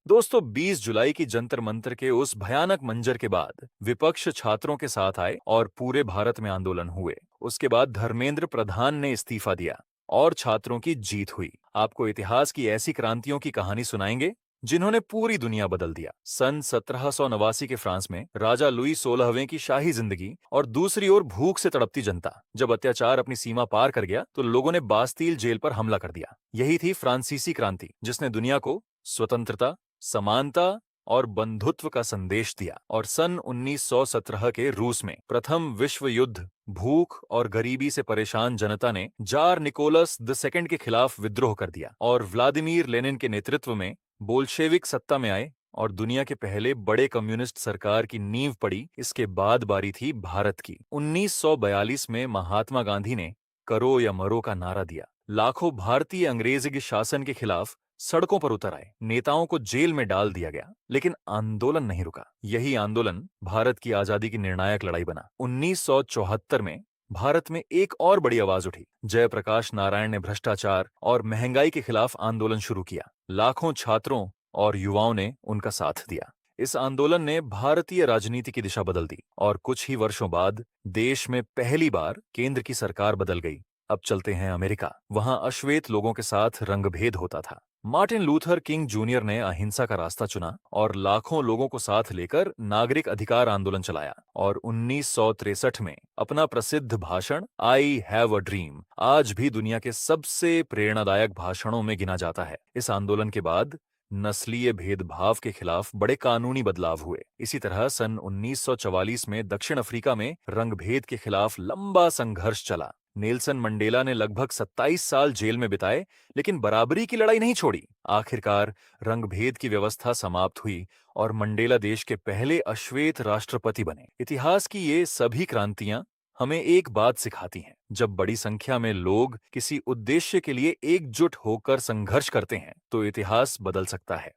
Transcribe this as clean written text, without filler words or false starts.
दोस्तों 20 जुलाई की जंतर मंतर के उस भयानक मंजर के बाद विपक्ष छात्रों के साथ आए और पूरे भारत में आंदोलन हुए। उसके बाद धर्मेंद्र प्रधान ने इस्तीफा दिया और छात्रों की जीत हुई। आपको इतिहास की ऐसी क्रांतियों की कहानी सुनाएंगे जिन्होंने पूरी दुनिया बदल दिया। सन 1789 के फ्रांस में राजा लुई 16वें की शाही जिंदगी और दूसरी ओर भूख से तड़पती जनता। जब अत्याचार अपनी सीमा पार कर गया तो लोगों ने बास्तील जेल पर हमला कर दिया। यही थी फ्रांसीसी क्रांति, जिसने दुनिया को स्वतंत्रता, समानता और बंधुत्व का संदेश दिया। और सन 1917 के रूस में प्रथम विश्व युद्ध, भूख और गरीबी से परेशान जनता ने जार निकोलस द सेकंड के खिलाफ विद्रोह कर दिया और व्लादिमीर लेनिन के नेतृत्व में बोल्शेविक सत्ता में आए और दुनिया के पहले बड़े कम्युनिस्ट सरकार की नींव पड़ी। इसके बाद बारी थी भारत की। 1942 में महात्मा गांधी ने करो या मरो का नारा दिया। लाखों भारतीय अंग्रेजी शासन के खिलाफ सड़कों पर उतर आए। नेताओं को जेल में डाल दिया गया, लेकिन आंदोलन नहीं रुका। यही आंदोलन भारत की आजादी की निर्णायक लड़ाई बना। 1974 में भारत में एक और बड़ी आवाज उठी। जयप्रकाश नारायण ने भ्रष्टाचार और महंगाई के खिलाफ आंदोलन शुरू किया। लाखों छात्रों और युवाओं ने उनका साथ दिया। इस आंदोलन ने भारतीय राजनीति की दिशा बदल दी और कुछ ही वर्षों बाद देश में पहली बार केंद्र की सरकार बदल गई। अब चलते हैं अमेरिका। वहां अश्वेत लोगों के साथ रंगभेद होता था। मार्टिन लूथर किंग जूनियर ने अहिंसा का रास्ता चुना और लाखों लोगों को साथ लेकर नागरिक अधिकार आंदोलन चलाया। और 1963 में अपना प्रसिद्ध भाषण आई हैव अ ड्रीम आज भी दुनिया के सबसे प्रेरणादायक भाषणों में गिना जाता है। इस आंदोलन के बाद नस्लीय भेदभाव के खिलाफ बड़े कानूनी बदलाव हुए। इसी तरह सन 1944 में दक्षिण अफ्रीका में रंगभेद के खिलाफ लंबा संघर्ष चला। नेल्सन मंडेला ने लगभग 27 साल जेल में बिताए, लेकिन बराबरी की लड़ाई नहीं छोड़ी। आखिरकार रंगभेद की व्यवस्था समाप्त हुई और मंडेला देश के पहले अश्वेत राष्ट्रपति बने। इतिहास की ये सभी क्रांतियां हमें एक बात सिखाती हैं, जब बड़ी संख्या में लोग किसी उद्देश्य के लिए एकजुट होकर संघर्ष करते हैं तो इतिहास बदल सकता है।